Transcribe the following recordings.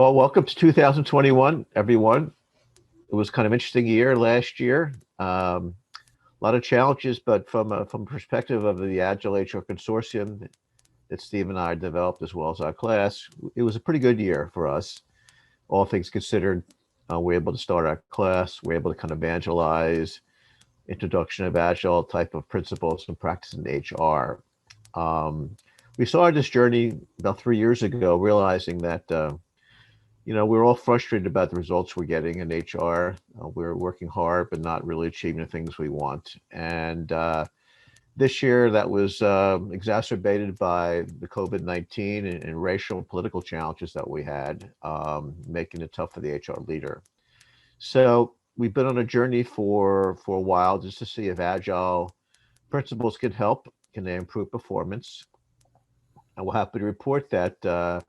Well, welcome to 2021, everyone. It was kind of interesting year last year. A lot of challenges, but from perspective of the Agile HR consortium that Steve and I developed, as well as our class, it was a pretty good year for us. All things considered, we're able to start our class. We're able to kind of evangelize introduction of Agile type of principles and practice in HR. Um, we started this journey about 3 years ago, realizing that we're all frustrated about the results we're getting in HR. We're working hard, but not really achieving the things we want. And this year, that was exacerbated by the COVID-19 and racial and political challenges that we had, making it tough for the HR leader. So we've been on a journey for a while just to see if Agile principles can help. Can they improve performance? And we're happy to report that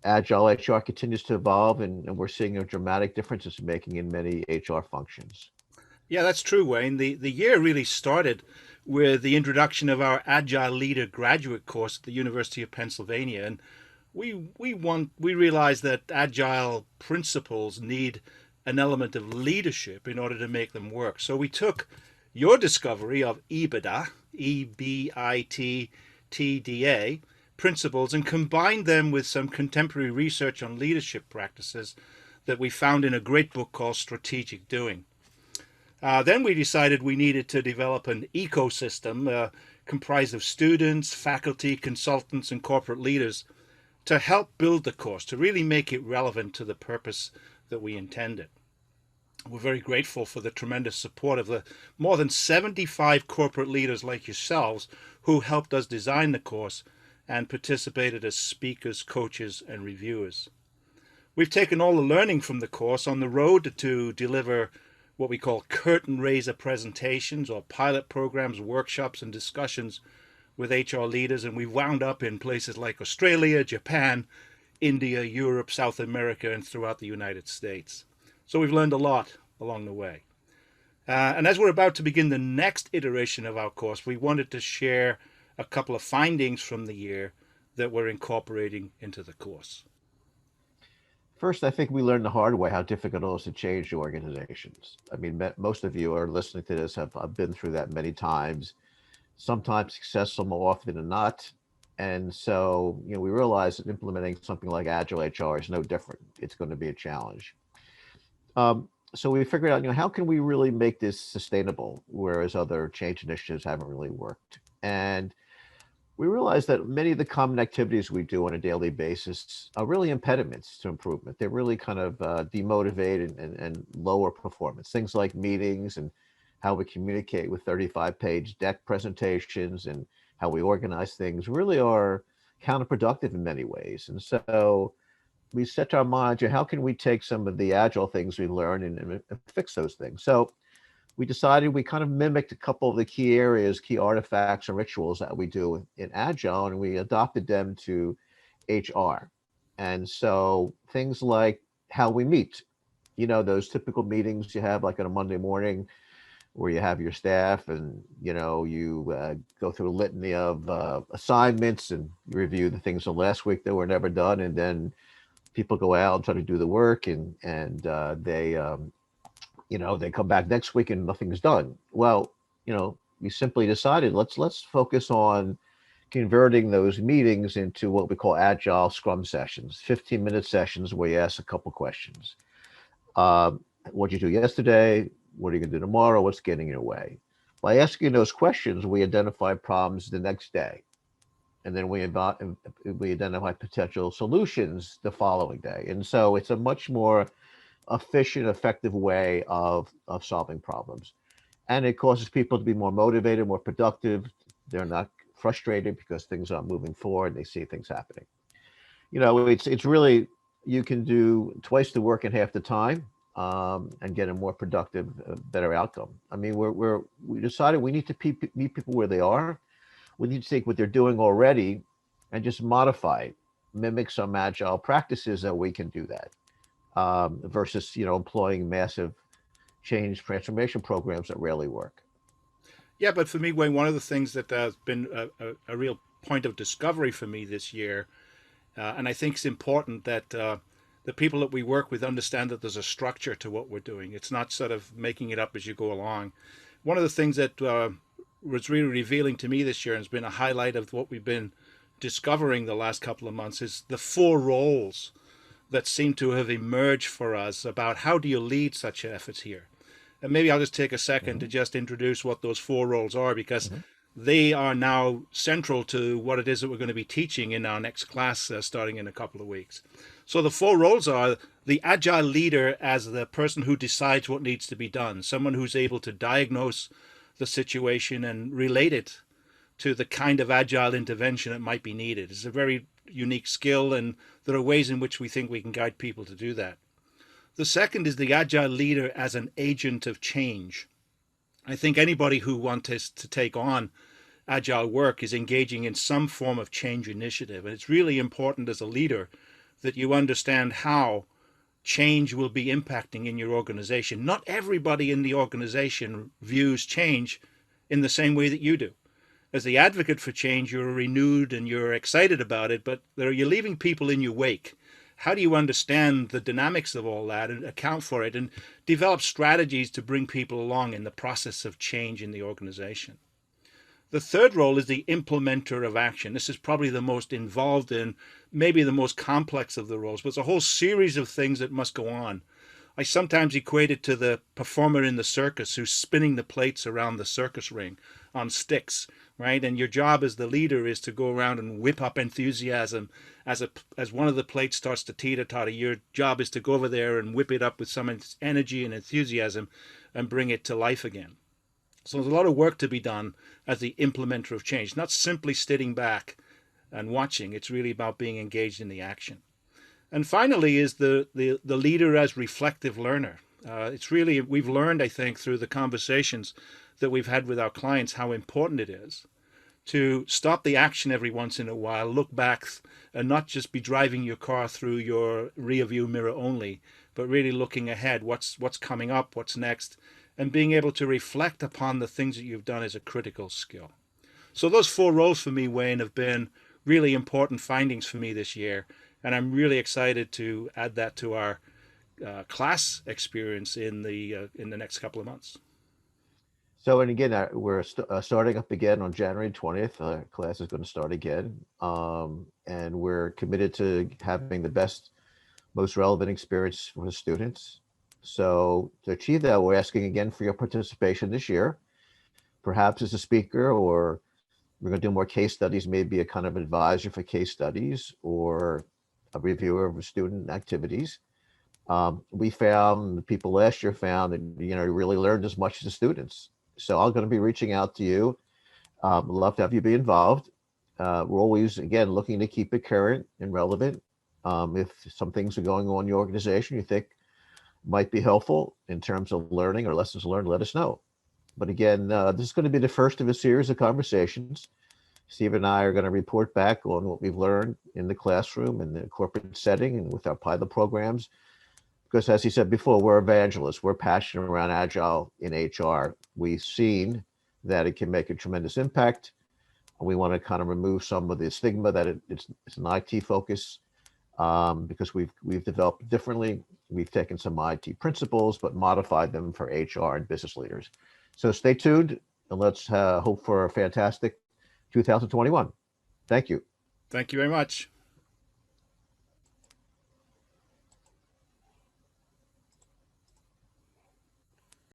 Agile HR continues to evolve, and we're seeing a dramatic differences in making in many HR functions. Yeah, that's true, Wayne. The year really started with the introduction of our Agile Leader graduate course at the University of Pennsylvania, and we realized that Agile principles need an element of leadership in order to make them work. So we took your discovery of EBITDA, EBITTDA principles, and combined them with some contemporary research on leadership practices that we found in a great book called Strategic Doing. Then we decided we needed to develop an ecosystem comprised of students, faculty, consultants, and corporate leaders to help build the course, to really make it relevant to the purpose that we intended. We're very grateful for the tremendous support of the more than 75 corporate leaders like yourselves who helped us design the course and participated as speakers, coaches, and reviewers. We've taken all the learning from the course on the road to deliver what we call curtain raiser presentations or pilot programs, workshops, and discussions with HR leaders. And we've wound up in places like Australia, Japan, India, Europe, South America, and throughout the United States. So we've learned a lot along the way. And as we're about to begin the next iteration of our course, we wanted to share a couple of findings from the year that we're incorporating into the course. First, I think we learned the hard way how difficult it is to change organizations. I mean, most of you are listening to this have I've been through that many times, sometimes successful, more often than not. And so, we realize that implementing something like Agile HR is no different. It's going to be a challenge. So we figured out, how can we really make this sustainable, whereas other change initiatives haven't really worked. And we realized that many of the common activities we do on a daily basis are really impediments to improvement. They really kind of demotivate and lower performance. Things like meetings and how we communicate with 35-page deck presentations and how we organize things really are counterproductive in many ways. And so we set our minds, how can we take some of the agile things we learned and fix those things? So we decided we kind of mimicked a couple of the key areas, key artifacts and rituals that we do in Agile, and we adopted them to HR. And so things like how we meet, those typical meetings you have like on a Monday morning where you have your staff and, you go through a litany of assignments and you review the things from last week that were never done. And then people go out and try to do the work and they come back next week and nothing's done. Well, we simply decided let's focus on converting those meetings into what we call agile scrum sessions, 15-minute sessions where you ask a couple questions. What did you do yesterday? What are you going to do tomorrow? What's getting in your way? By asking those questions, we identify problems the next day. And then we identify potential solutions the following day. And so it's a much more efficient, effective way of solving problems. And it causes people to be more motivated, more productive. They're not frustrated because things aren't moving forward. They see things happening. It's really you can do twice the work in half the time and get a more productive, better outcome. I mean, we decided we need to meet people where they are. We need to take what they're doing already and just modify it, mimic some agile practices that we can do that versus employing massive change transformation programs that rarely work. Yeah, but for me, Wayne, one of the things that has been a real point of discovery for me this year, and I think it's important that the people that we work with understand that there's a structure to what we're doing. It's not sort of making it up as you go along. One of the things that was really revealing to me this year and has been a highlight of what we've been discovering the last couple of months is the four roles that seem to have emerged for us about how do you lead such efforts here. And maybe I'll just take a second to Hmm. just introduce what those four roles are, because Hmm. they are now central to what it is that we're going to be teaching in our next class starting in a couple of weeks. So the four roles are the agile leader as the person who decides what needs to be done, someone who's able to diagnose the situation and relate it to the kind of agile intervention that might be needed. It's a very unique skill, and there are ways in which we think we can guide people to do that. The second is the agile leader as an agent of change. I think anybody who wants to take on agile work is engaging in some form of change initiative. And it's really important as a leader that you understand how change will be impacting in your organization. Not everybody in the organization views change in the same way that you do. As the advocate for change, you're renewed and you're excited about it, but you're leaving people in your wake. How do you understand the dynamics of all that and account for it and develop strategies to bring people along in the process of change in the organization? The third role is the implementer of action. This is probably the most involved in, maybe the most complex of the roles, but it's a whole series of things that must go on. I sometimes equate it to the performer in the circus who's spinning the plates around the circus ring on sticks, right? And your job as the leader is to go around and whip up enthusiasm as one of the plates starts to teeter-totter. Your job is to go over there and whip it up with some energy and enthusiasm and bring it to life again. So there's a lot of work to be done as the implementer of change, not simply sitting back and watching. It's really about being engaged in the action. And finally is the leader as reflective learner. It's really, we've learned, I think, through the conversations that we've had with our clients how important it is to stop the action every once in a while, look back, and not just be driving your car through your rear view mirror only, but really looking ahead. What's coming up? What's next? And being able to reflect upon the things that you've done is a critical skill. So those four roles for me, Wayne, have been really important findings for me this year, and I'm really excited to add that to our class experience in the next couple of months. So, and again, we're starting up again on January 20th. Class is going to start again. And we're committed to having the best, most relevant experience for the students. So, to achieve that, we're asking again for your participation this year, perhaps as a speaker, or we're going to do more case studies, maybe a kind of advisor for case studies or a reviewer of student activities. We found, the people last year found that, really learned as much as the students. So I'm going to be reaching out to you. Love to have you be involved. We're always, again, looking to keep it current and relevant. If some things are going on in your organization you think might be helpful in terms of learning or lessons learned, let us know. But again, this is going to be the first of a series of conversations. Steve and I are going to report back on what we've learned in the classroom and the corporate setting and with our pilot programs. Because as he said before, we're evangelists. We're passionate around Agile in HR. We've seen that it can make a tremendous impact. We want to kind of remove some of the stigma that it's an IT focus, because we've developed differently. We've taken some IT principles, but modified them for HR and business leaders. So stay tuned and let's hope for a fantastic 2021. Thank you. Thank you very much.